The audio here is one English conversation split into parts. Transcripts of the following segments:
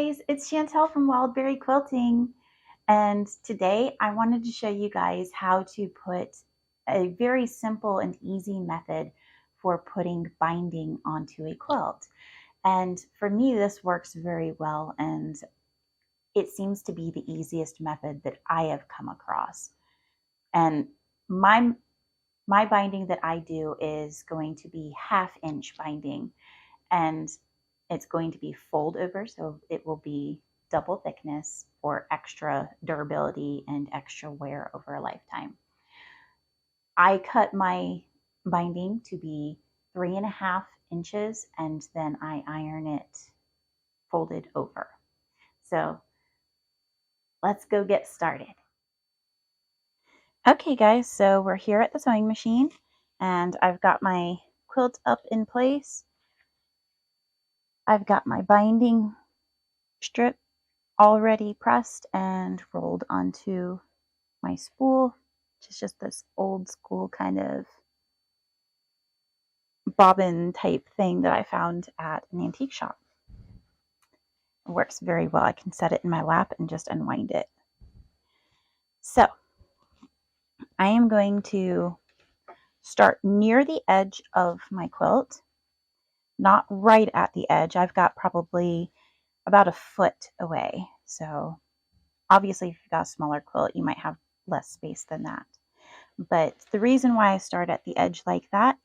guys, it's Chantel from Wildberry Quilting, and today I wanted to show you guys how to put a very simple and easy method for putting binding onto a quilt. And for me, this works very well, and it seems to be the easiest method that I have come across. And my binding that I do is going to be 1/2 inch binding, and it's going to be fold over, so it will be double thickness for extra durability and extra wear over a lifetime. I cut my binding to be 3.5 inches, and then I iron it folded over. So let's go get started. Okay guys, so we're here at the sewing machine and I've got my quilt up in place. I've got my binding strip already pressed and rolled onto my spool, which is just this old school kind of bobbin type thing that I found at an antique shop. It works very well. I can set it in my lap and just unwind it. So I am going to start near the edge of my quilt, not right at the edge. I've got probably about 1 foot away. So obviously if you've got a smaller quilt, you might have less space than that. But the reason why I start at the edge like that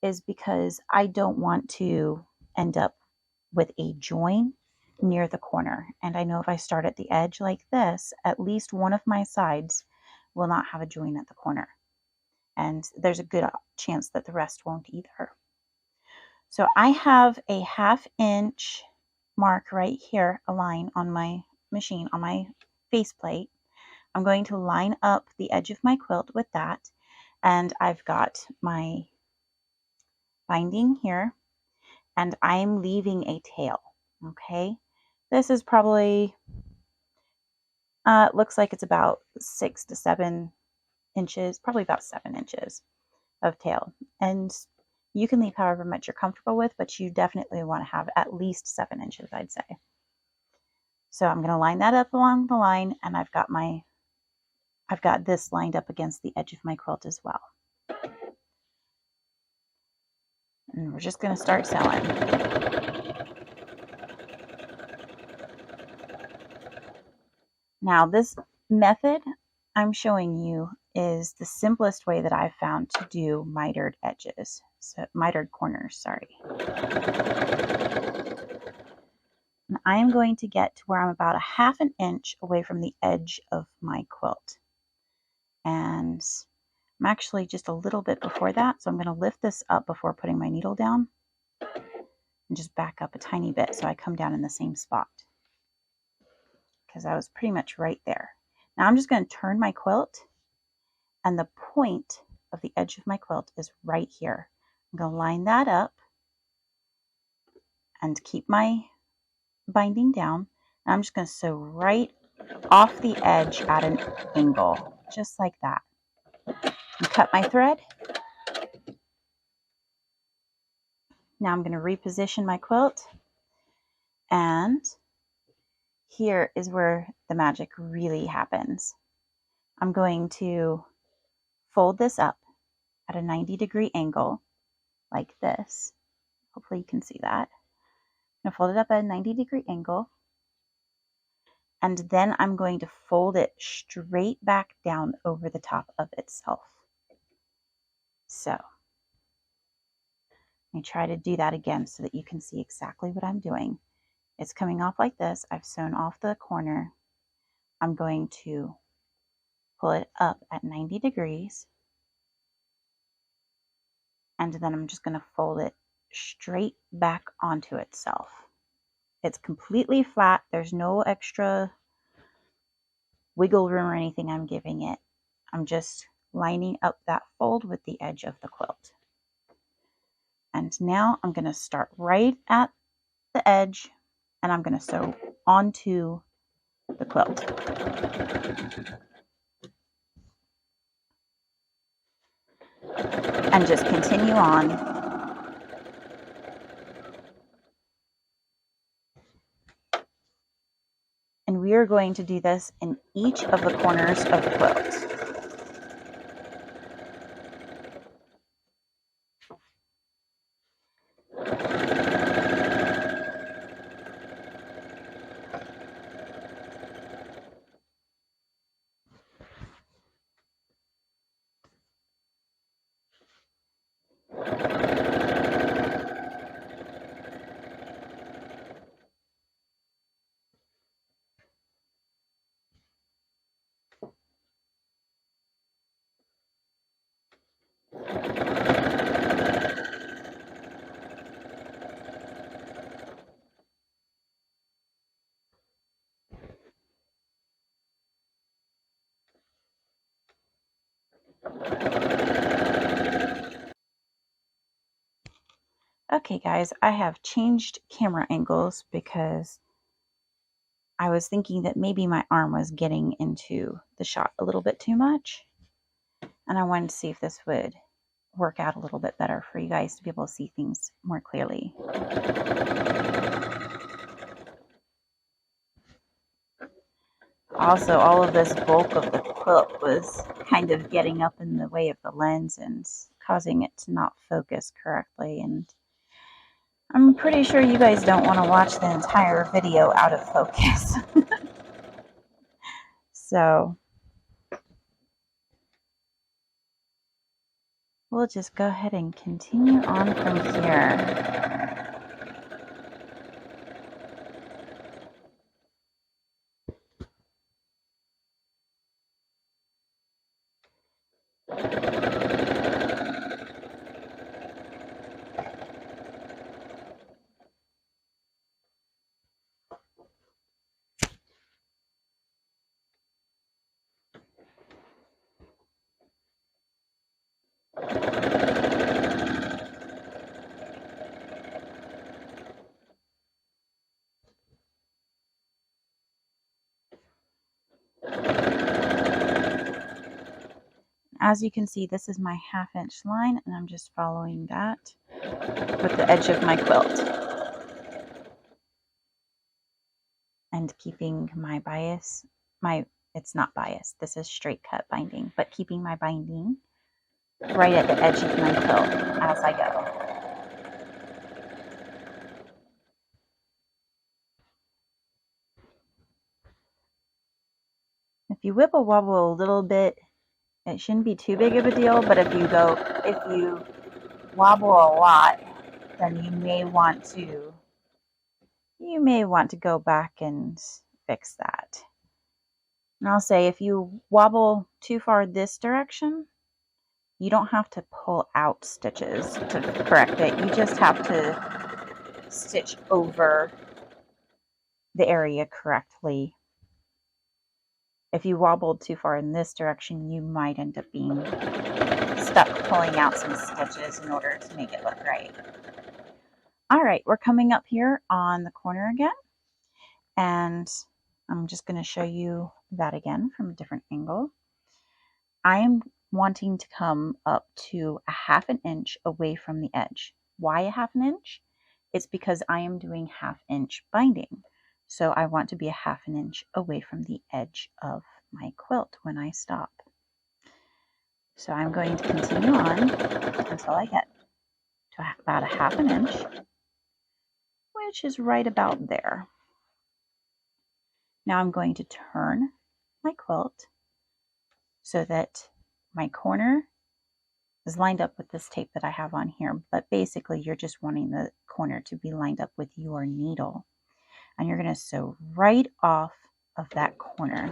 is because I don't want to end up with a join near the corner. And I know if I start at the edge like this, at least one of my sides will not have a join at the corner. And there's a good chance that the rest won't either. So I have a 1/2 inch mark right here, a line on my machine, on my faceplate. I'm going to line up the edge of my quilt with that. And I've got my binding here, and I'm leaving a tail. Okay, this is probably, it looks like it's about 6 to 7 inches, probably about 7 inches of tail. And you can leave however much you're comfortable with, but you definitely want to have at least 7 inches, I'd say. So I'm going to line that up along the line, and I've got this lined up against the edge of my quilt as well. And we're just going to start sewing. Now this method I'm showing you is the simplest way that I've found to do mitered edges, so mitered corners, sorry. And I am going to get to where I'm about 1/2 inch away from the edge of my quilt. And I'm actually just a little bit before that, so I'm going to lift this up before putting my needle down and just back up a tiny bit so I come down in the same spot, because I was pretty much right there. Now I'm just going to turn my quilt, and the point of the edge of my quilt is right here. I'm going to line that up and keep my binding down. And I'm just going to sew right off the edge at an angle, just like that. And cut my thread. Now I'm going to reposition my quilt, and here is where the magic really happens. I'm going to fold this up at a 90-degree angle like this. Hopefully you can see that. I'm going to fold it up at a 90-degree angle, and then I'm going to fold it straight back down over the top of itself. So let me try to do that again so that you can see exactly what I'm doing. It's coming off like this. I've sewn off the corner. I'm going to pull it up at 90 degrees, and then I'm just going to fold it straight back onto itself. It's completely flat. There's no extra wiggle room or anything I'm giving it. I'm just lining up that fold with the edge of the quilt. And now I'm going to start right at the edge, and I'm going to sew onto the quilt. And just continue on. we're going to do this in each of the corners of the quilt. Okay guys, I have changed camera angles because I was thinking that maybe my arm was getting into the shot a little bit too much. And I wanted to see if this would work out a little bit better for you guys to be able to see things more clearly. Also, all of this bulk of the quilt was kind of getting up in the way of the lens and causing it to not focus correctly. And I'm pretty sure you guys don't want to watch the entire video out of focus. So we'll just go ahead and continue on from here. As you can see, this is my 1/2 inch line, and I'm just following that with the edge of my quilt. And keeping my bias, it's not bias, this is straight cut binding, but keeping my binding right at the edge of my quilt as I go. If you wibble wobble a little bit, it shouldn't be too big of a deal, but if you wobble a lot, then you may want to go back and fix that. And I'll say, if you wobble too far this direction, you don't have to pull out stitches to correct it. You just have to stitch over the area correctly. If you wobbled too far in this direction, you might end up being stuck pulling out some stitches in order to make it look right. All right, we're coming up here on the corner again, and I'm just going to show you that again from a different angle. I am wanting to come up to a 1/2 inch away from the edge. Why a 1/2 inch? It's because I am doing 1/2 inch binding. So I want to be a 1/2 inch away from the edge of my quilt when I stop. So I'm going to continue on until I get to about a 1/2 inch, which is right about there. Now I'm going to turn my quilt so that my corner is lined up with this tape that I have on here, but basically you're just wanting the corner to be lined up with your needle. And you're going to sew right off of that corner,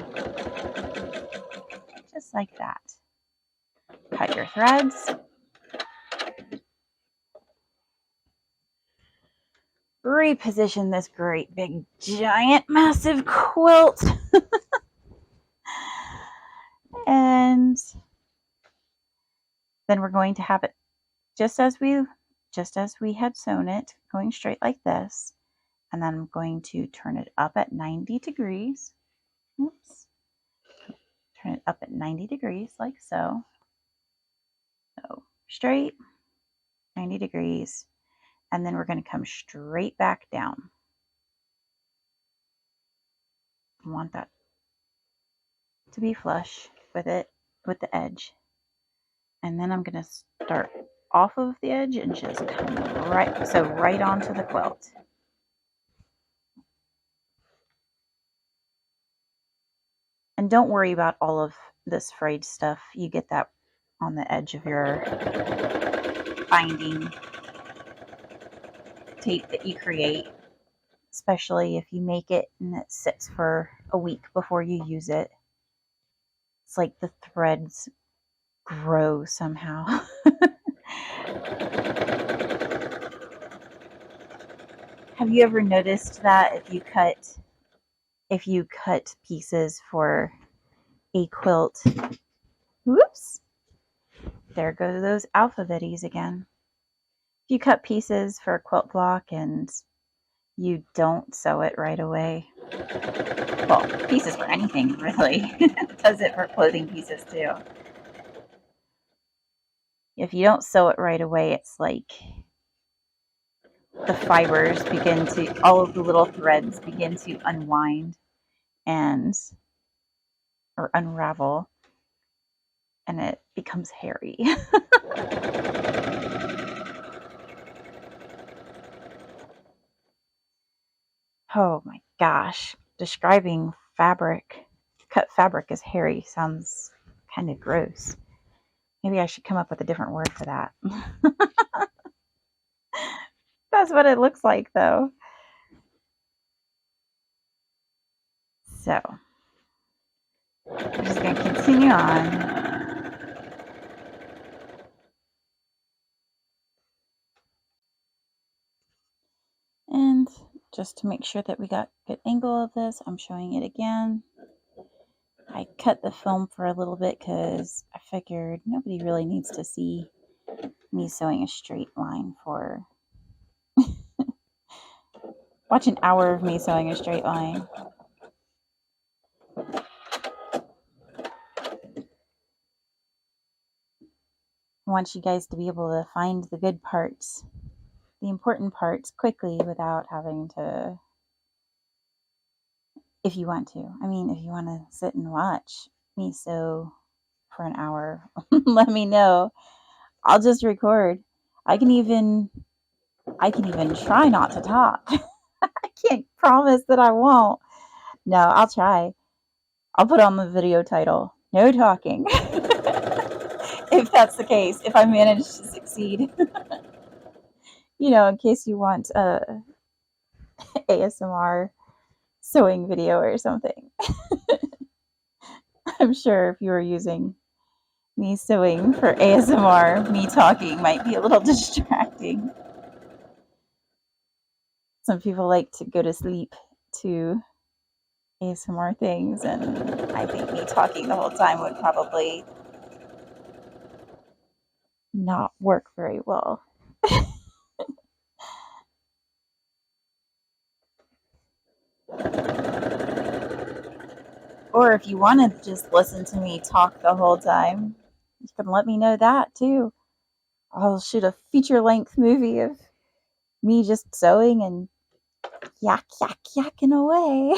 just like that. Cut your threads. Reposition this great big giant massive quilt. And then we're going to have it just as we had sewn it, going straight like this. And then I'm going to turn it up at 90 degrees. Oops. Turn it up at 90 degrees like so. So straight, 90 degrees. And then we're going to come straight back down. You want that to be flush with it, with the edge. And then I'm going to start off of the edge and just come right onto the quilt. And don't worry about all of this frayed stuff. You get that on the edge of your binding tape that you create, especially if you make it and it sits for a week before you use it. It's like the threads grow somehow. Have you ever noticed that if you cut pieces for a quilt, whoops, there go those alphabetties again. If you cut pieces for a quilt block and you don't sew it right away, well, pieces for anything really, it does it for clothing pieces too. If you don't sew it right away, it's like the fibers begin to, all of the little threads begin to unwind or unravel, and it becomes hairy. Oh my gosh, describing cut fabric as hairy sounds kind of gross. Maybe I should come up with a different word for that. That's what it looks like though. So, I'm just going to continue on. And just to make sure that we got a good angle of this, I'm showing it again. I cut the film for a little bit because I figured nobody really needs to see me sewing a straight line for watch an hour of me sewing a straight line. I want you guys to be able to find the good parts, the important parts quickly without having to, if you want to. I mean, if you want to sit and watch me sew for an hour, let me know. I'll just record. I can even try not to talk. I can't promise that I won't. No, I'll try. I'll put on the video title, no talking. If that's the case, if I manage to succeed. You know, in case you want a ASMR sewing video or something. I'm sure if you were using me sewing for ASMR, me talking might be a little distracting. Some people like to go to sleep to ASMR things, and I think me talking the whole time would probably not work very well. Or if you want to just listen to me talk the whole time, you can let me know that too. I'll shoot a feature-length movie of me just sewing and yakking away.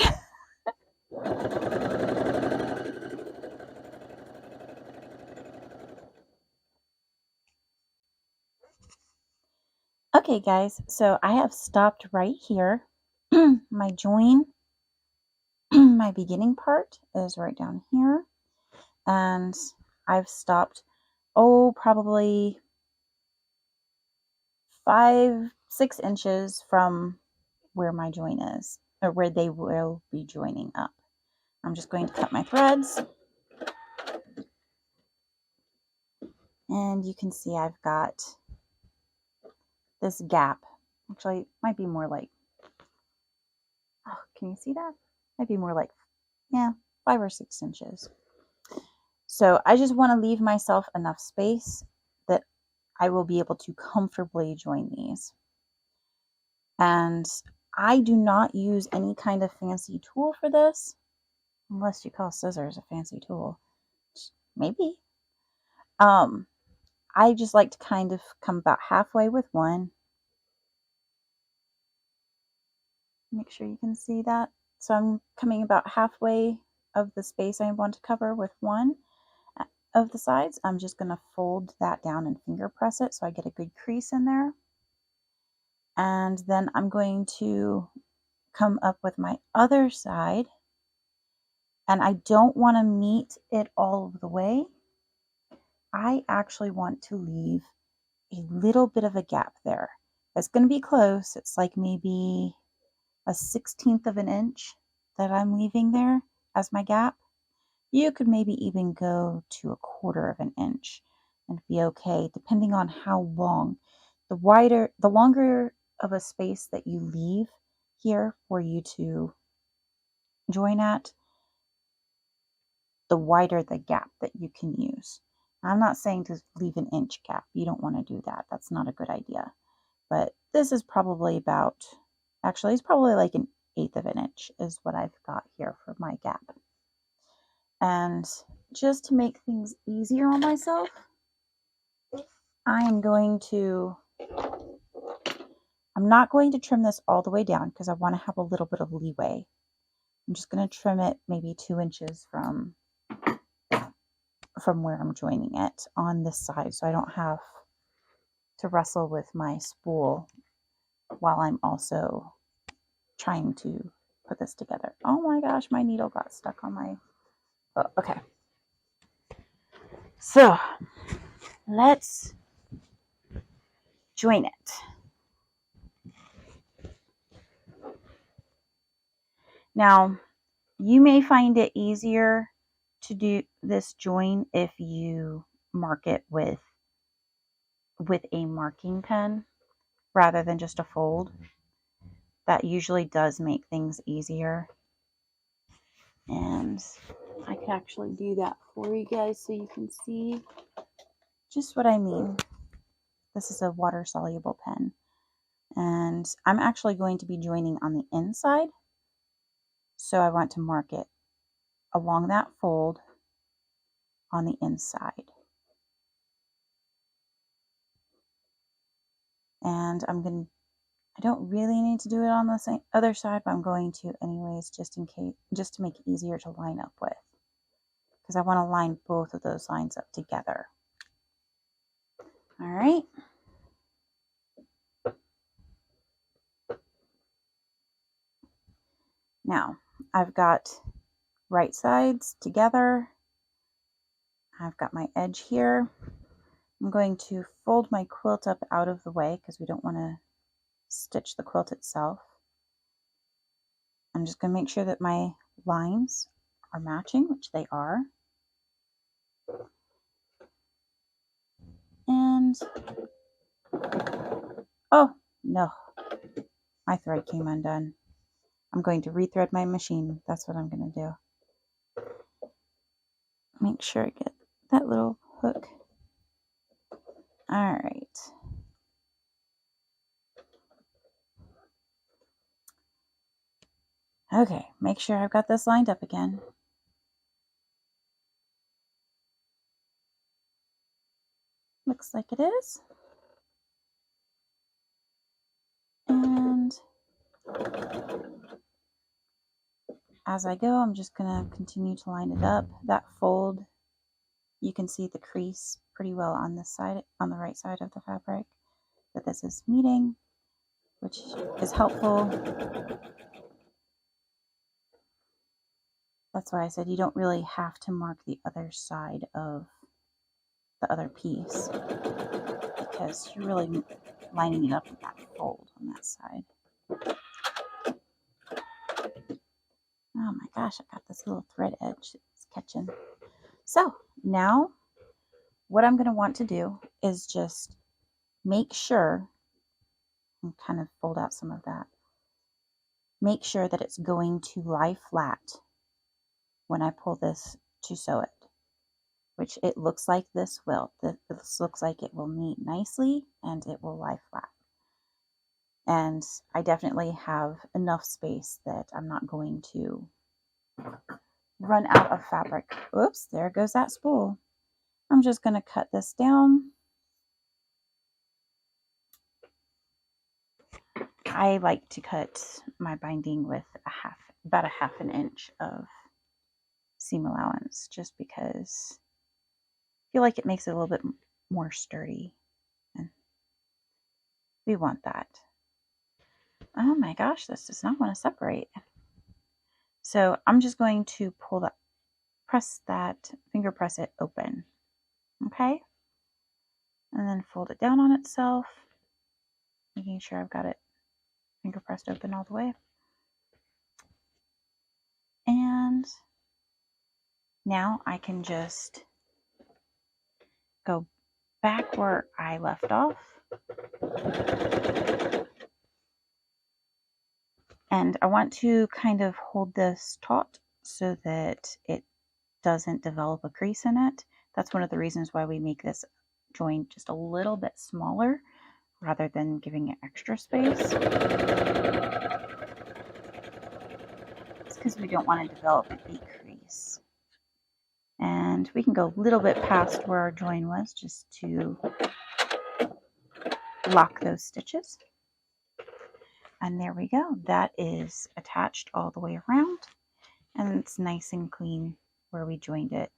Okay guys, so I have stopped right here. My join, my beginning part is right down here, and I've stopped, probably 5-6 inches from where my join is, or where they will be joining up. I'm just going to cut my threads, and you can see I've got this gap. Actually, it might be more like, oh, can you see that? Might be more like, 5 or 6 inches. So I just want to leave myself enough space that I will be able to comfortably join these. And I do not use any kind of fancy tool for this, unless you call scissors a fancy tool. Maybe. I just like to kind of come about halfway with one. Make sure you can see that. So I'm coming about halfway of the space I want to cover with one of the sides. I'm just going to fold that down and finger press it so I get a good crease in there. And then I'm going to come up with my other side, and I don't want to meet it all of the way. I actually want to leave a little bit of a gap there. It's going to be close. It's like maybe a 1/16 of an inch that I'm leaving there as my gap. You could maybe even go to 1/4 of an inch and be okay, depending on how long. The longer of a space that you leave here for you to join at, the wider the gap that you can use. I'm not saying to leave an inch gap. You don't want to do that. That's not a good idea. But this is probably about, actually it's probably like 1/8 of an inch is what I've got here for my gap. And just to make things easier on myself, I'm not going to trim this all the way down because I want to have a little bit of leeway. I'm just going to trim it maybe 2 inches from where I'm joining it on this side, so I don't have to wrestle with my spool while I'm also trying to put this together. Oh my gosh, my needle got stuck on my, oh, okay. So let's join it. Now, you may find it easier to do this join if you mark it with a marking pen rather than just a fold. That usually does make things easier. And I could actually do that for you guys so you can see just what I mean. This is a water soluble pen, and I'm actually going to be joining on the inside. So I want to mark it along that fold on the inside. And I don't really need to do it on the other side, but I'm going to anyways, just in case, just to make it easier to line up with, because I want to line both of those lines up together. All right. Now I've got right sides together. I've got my edge here. I'm going to fold my quilt up out of the way because we don't want to stitch the quilt itself. I'm just going to make sure that my lines are matching, which they are. And, oh no, my thread came undone. I'm going to rethread my machine. That's what I'm going to do. Make sure I get that little hook. All right. Okay, make sure I've got this lined up again. Looks like it is. And as I go, I'm just going to continue to line it up. That fold, you can see the crease pretty well on this side, on the right side of the fabric that this is meeting, which is helpful. That's why I said you don't really have to mark the other side of the other piece, because you're really lining it up with that fold on that side. Oh my gosh, I got this little thread edge it's catching. So now what I'm going to want to do is just make sure, and kind of fold out some of that, make sure that it's going to lie flat when I pull this to sew it, which it looks like this will. This looks like it will meet nicely and it will lie flat. And I definitely have enough space that I'm not going to run out of fabric. Oops, there goes that spool. I'm just going to cut this down. I like to cut my binding with a about a 1/2 inch of seam allowance, just because I feel like it makes it a little bit more sturdy, and we want that. Oh my gosh, this does not want to separate. So I'm just going to pull that, finger press it open. Okay? And then fold it down on itself, making sure I've got it finger pressed open all the way. And now I can just go back where I left off. And I want to kind of hold this taut so that it doesn't develop a crease in it. That's one of the reasons why we make this joint just a little bit smaller rather than giving it extra space. It's because we don't want to develop a deep crease. And we can go a little bit past where our join was just to lock those stitches. And there we go. That is attached all the way around, and it's nice and clean where we joined it,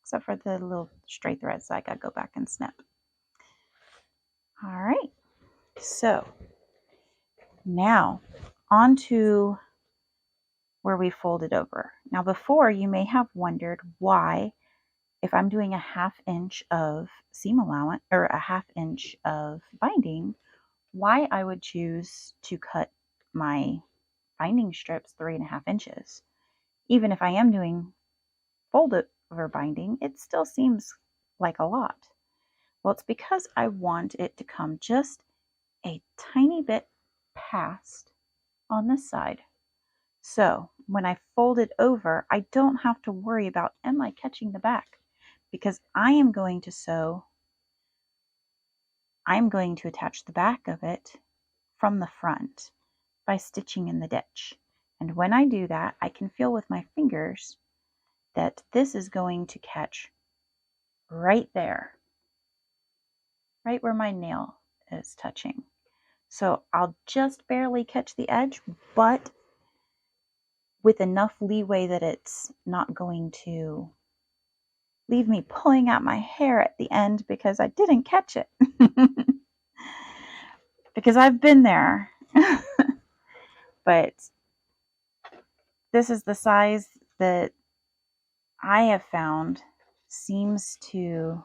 except for the little stray threads that I gotta go back and snip. All right, so now on to where we folded over. Now before, you may have wondered why, if I'm doing a 1/2 inch of seam allowance or a 1/2 inch of binding, why I would choose to cut my binding strips 3.5 inches. Even if I am doing fold over binding, it still seems like a lot. Well, it's because I want it to come just a tiny bit past on this side. So when I fold it over, I don't have to worry about, am I catching the back? Because I am going to sew, I'm going to attach the back of it from the front by stitching in the ditch. And when I do that, I can feel with my fingers that this is going to catch right there, right where my nail is touching. So I'll just barely catch the edge, but with enough leeway that it's not going to leave me pulling out my hair at the end because I didn't catch it. Because I've been there. But this is the size that I have found seems to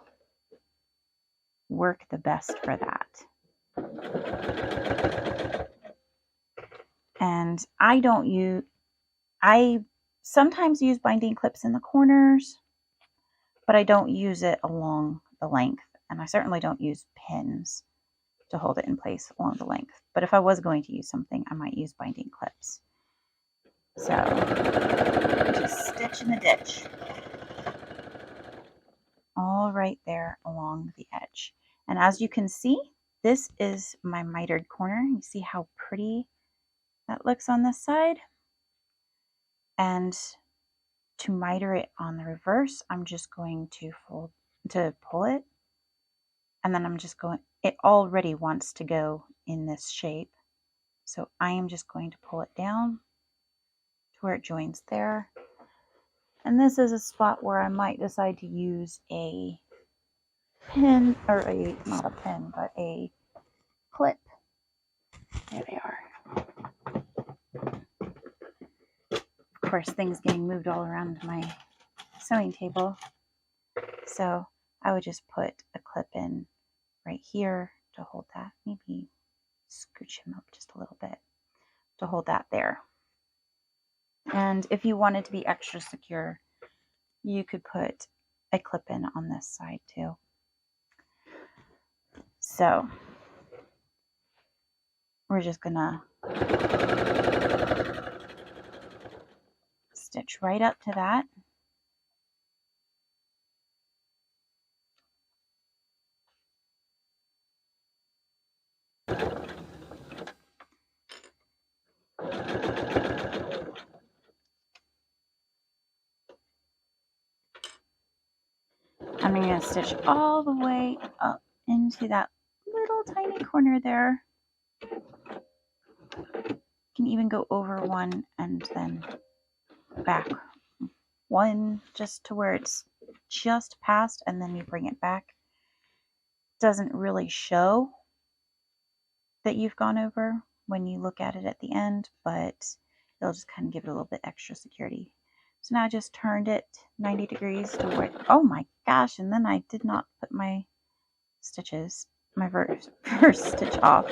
work the best for that. And I sometimes use binding clips in the corners, but I don't use it along the length. And I certainly don't use pins to hold it in place along the length. But if I was going to use something, I might use binding clips. So just stitch in the ditch. All right there along the edge. And as you can see, this is my mitered corner. You see how pretty that looks on this side? And to miter it on the reverse, I'm just going to pull it. And then I'm just going, it already wants to go in this shape. So I am just going to pull it down to where it joins there. And this is a spot where I might decide to use a pin, or not a pin, but a clip. There they are. Of course, things getting moved all around my sewing table. So I would just put a clip in right here to hold that. Maybe scooch him up just a little bit to hold that there. And if you wanted to be extra secure, you could put a clip in on this side too. So we're just gonna stitch right up to that. I'm going to stitch all the way up into that little tiny corner there. You can even go over one and then back one just to where it's just past, and then you bring it back. Doesn't really show that you've gone over when you look at it at the end, but it'll just kind of give it a little bit extra security. So now I just turned it 90 degrees to where, oh my gosh, and then I did not put my stitches, my first stitch off.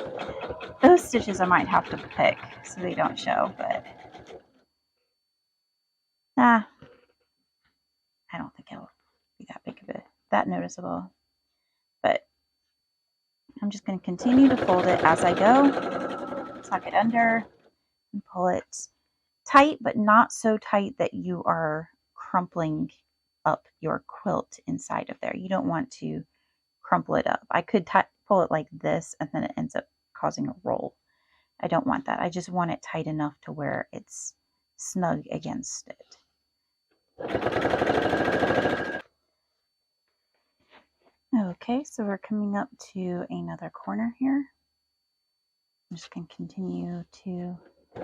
Those stitches I might have to pick so they don't show, but I don't think it'll be that big of that noticeable. But I'm just going to continue to fold it as I go, tuck it under, and pull it tight, but not so tight that you are crumpling up your quilt inside of there. You don't want to crumple it up. I could pull it like this and then it ends up causing a roll. I don't want that. I just want it tight enough to where it's snug against it. Okay, so we're coming up to another corner here. I'm just going to continue to sew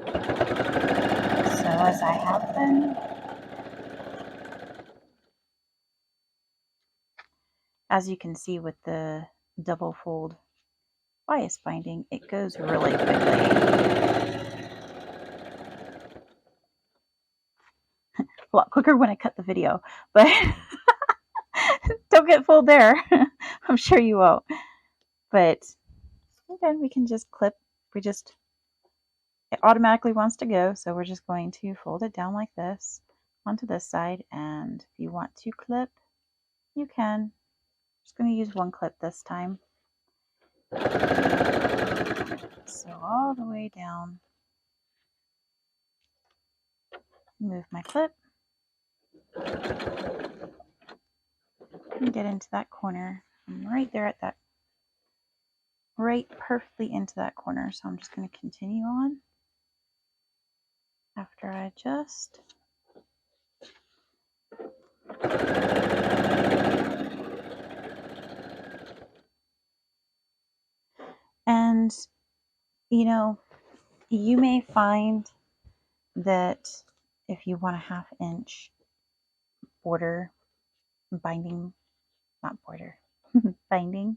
as I have been. As you can see with the double fold bias binding, it goes really quickly. A lot quicker when I cut the video, but don't get fooled there. I'm sure you won't. But then we can just clip. It automatically wants to go, so we're just going to fold it down like this onto this side, and if you want to clip, you can. I'm just going to use one clip this time. So all the way down. Move my clip. And get into that corner. I'm right there at that, right perfectly into that corner. So I'm just going to continue on after I adjust. And, you know, you may find that if you want a 1/2 inch border binding, not border, binding,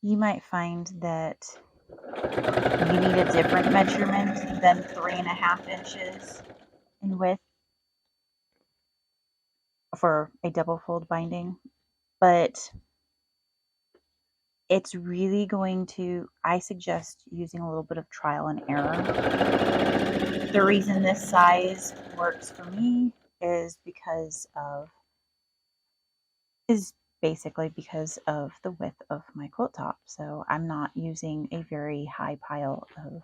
you might find that you need a different measurement than 3.5 inches in width for a double fold binding. But it's really going to, I suggest using a little bit of trial and error. The reason this size works for me is basically because of the width of my quilt top. So I'm not using a very high pile of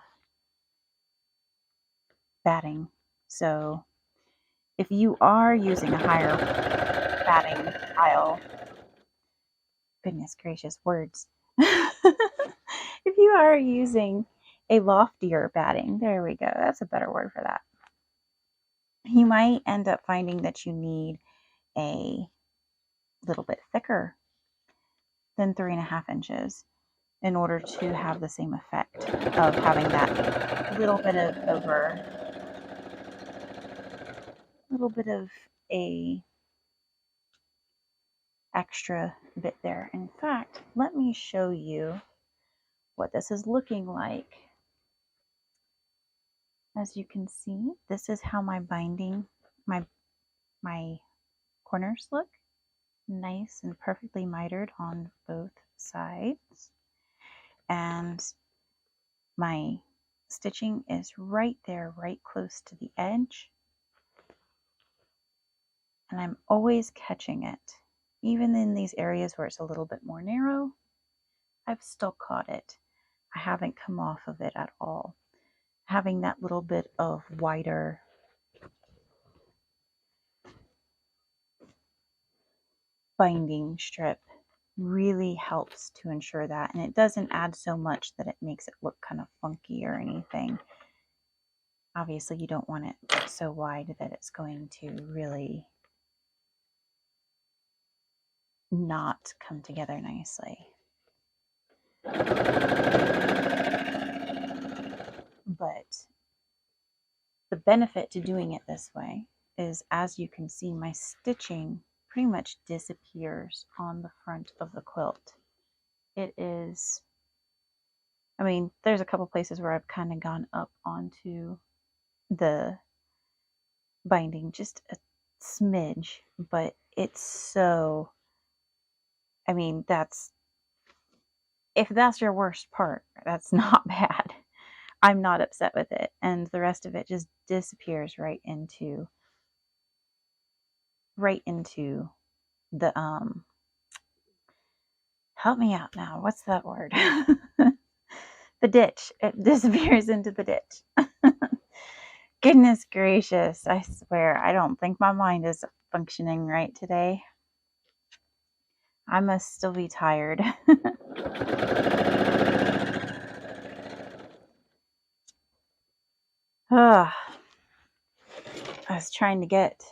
batting. So if you are using a higher batting pile, goodness gracious, words. If you are using a loftier batting, there we go, that's a better word for that, you might end up finding that you need a little bit thicker than 3.5 inches in order to have the same effect of having that little bit of a extra bit there. In fact, let me show you what this is looking like. As you can see, this is how my binding, my corners look. Nice and perfectly mitered on both sides. And my stitching is right there, right close to the edge. And I'm always catching it. Even in these areas where it's a little bit more narrow, I've still caught it. I haven't come off of it at all. Having that little bit of wider binding strip really helps to ensure that, and it doesn't add so much that it makes it look kind of funky or anything. Obviously you don't want it so wide that it's going to really not come together nicely. But The benefit to doing it this way is, as you can see, my stitching pretty much disappears on the front of the quilt. It is, I mean, there's a couple places where I've kind of gone up onto the binding just a smidge, but it's so, I mean, if that's your worst part, that's not bad. I'm not upset with it, and the rest of it just disappears right into the help me out now, what's that word? The ditch. It disappears into the ditch. Goodness gracious, I swear, I don't think my mind is functioning right today. I must still be tired. I was trying to get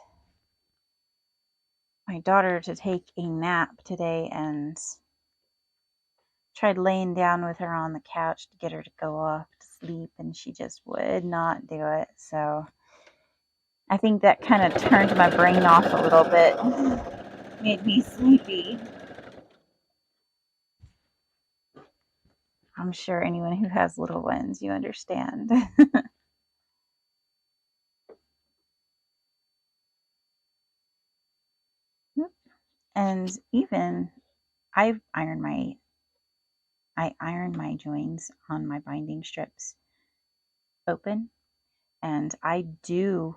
my daughter to take a nap today and tried laying down with her on the couch to get her to go off to sleep, and she just would not do it. So I think that kind of turned my brain off a little bit, made me sleepy. I'm sure anyone who has little ones, you understand. And even I iron my joins on my binding strips open, and I do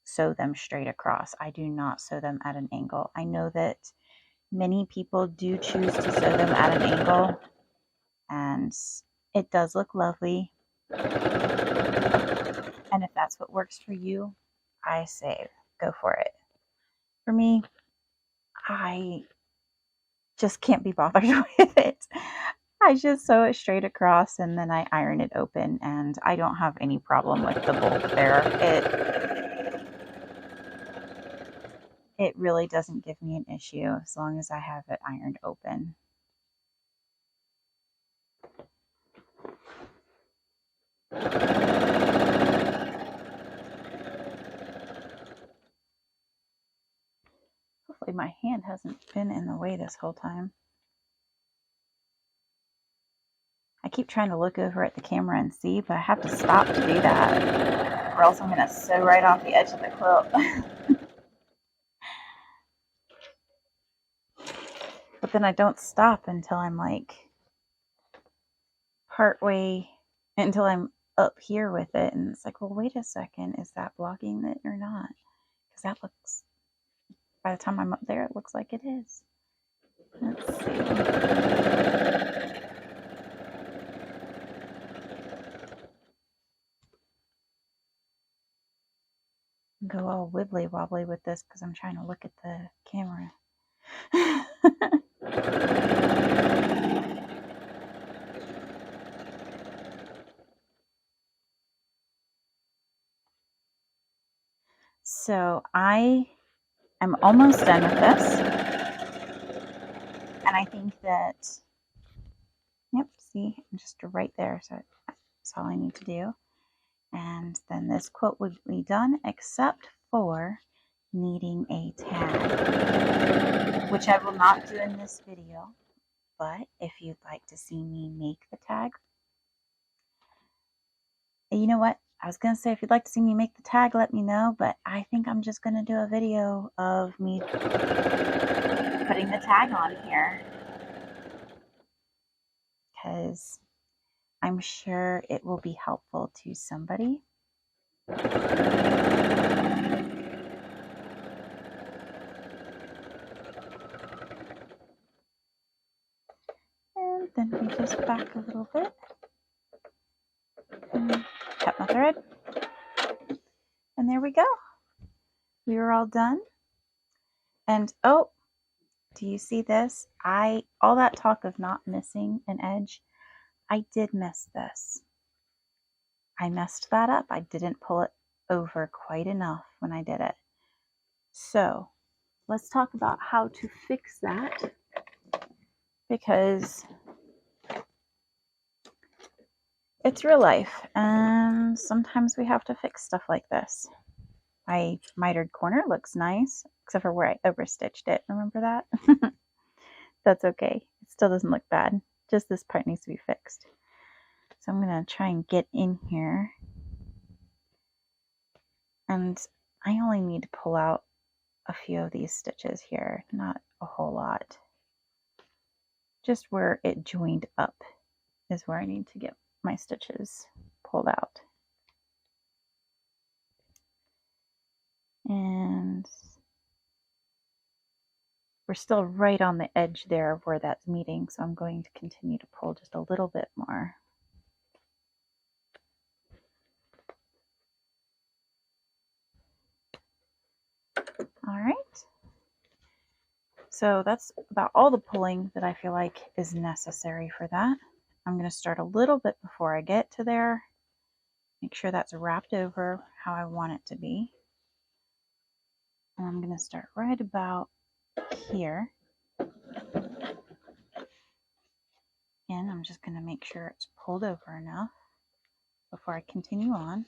sew them straight across. I do not sew them at an angle. I know that many people do choose to sew them at an angle, and it does look lovely. And if that's what works for you, I say go for it. For me, I just can't be bothered with it. I just sew it straight across and then I iron it open, and I don't have any problem with the bulk there. It really doesn't give me an issue as long as I have it ironed open. Hopefully my hand hasn't been in the way this whole time. I keep trying to look over at the camera and see, but I have to stop to do that, or else I'm going to sew right off the edge of the quilt. But then I don't stop until I'm like partway, until I'm up here with it, and it's like, well, wait a second, is that blocking it or not? Because that looks, by the time I'm up there, it looks like it is. Let's see. Go all wibbly wobbly with this because I'm trying to look at the camera. So I am almost done with this, and I think that, yep, see, I'm just right there, so that's all I need to do. And then this quilt would be done, except for needing a tag, which I will not do in this video. But if you'd like to see me make the tag, you know what? I was going to say, if you'd like to see me make the tag, let me know. But I think I'm just going to do a video of me putting the tag on here, because I'm sure it will be helpful to somebody. And then we just back a little bit and cut my thread. And there we go. We are all done. And oh, do you see this? All that talk of not missing an edge, I did miss this. I messed that up. I didn't pull it over quite enough when I did it. So let's talk about how to fix that, because it's real life, and sometimes we have to fix stuff like this. My mitered corner looks nice, except for where I overstitched it. Remember that? That's okay. It still doesn't look bad. Just this part needs to be fixed. So I'm going to try and get in here. And I only need to pull out a few of these stitches here, not a whole lot. Just where it joined up is where I need to get my stitches pulled out. And we're still right on the edge there of where that's meeting, so I'm going to continue to pull just a little bit more. All right. So that's about all the pulling that I feel like is necessary for that. I'm going to start a little bit before I get to there. Make sure that's wrapped over how I want it to be. And I'm going to start right about here. And I'm just going to make sure it's pulled over enough before I continue on.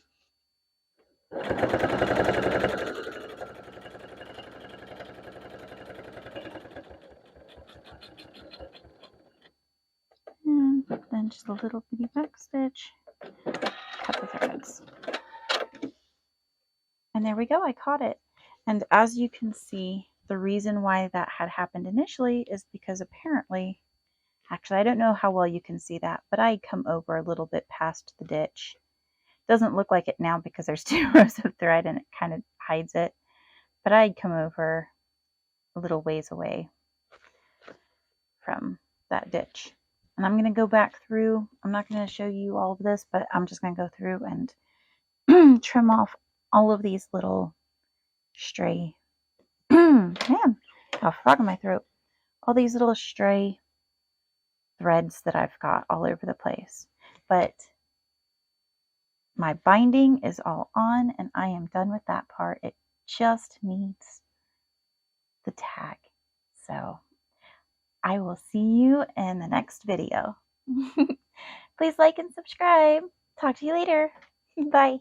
And then just a little bitty back stitch. Cut the threads. And there we go, I caught it. And as you can see, the reason why that had happened initially is because apparently, actually I don't know how well you can see that, but I come over a little bit past the ditch. Doesn't look like it now because there's 2 rows of thread and it kind of hides it, but I'd come over a little ways away from that ditch. And I'm going to go back through. I'm not going to show you all of this, but I'm just going to go through and trim off all of these little stray, man, got a frog in my throat. All these little stray threads that I've got all over the place. But my binding is all on and I am done with that part. It just needs the tag. So I will see you in the next video. Please like and subscribe. Talk to you later. Bye.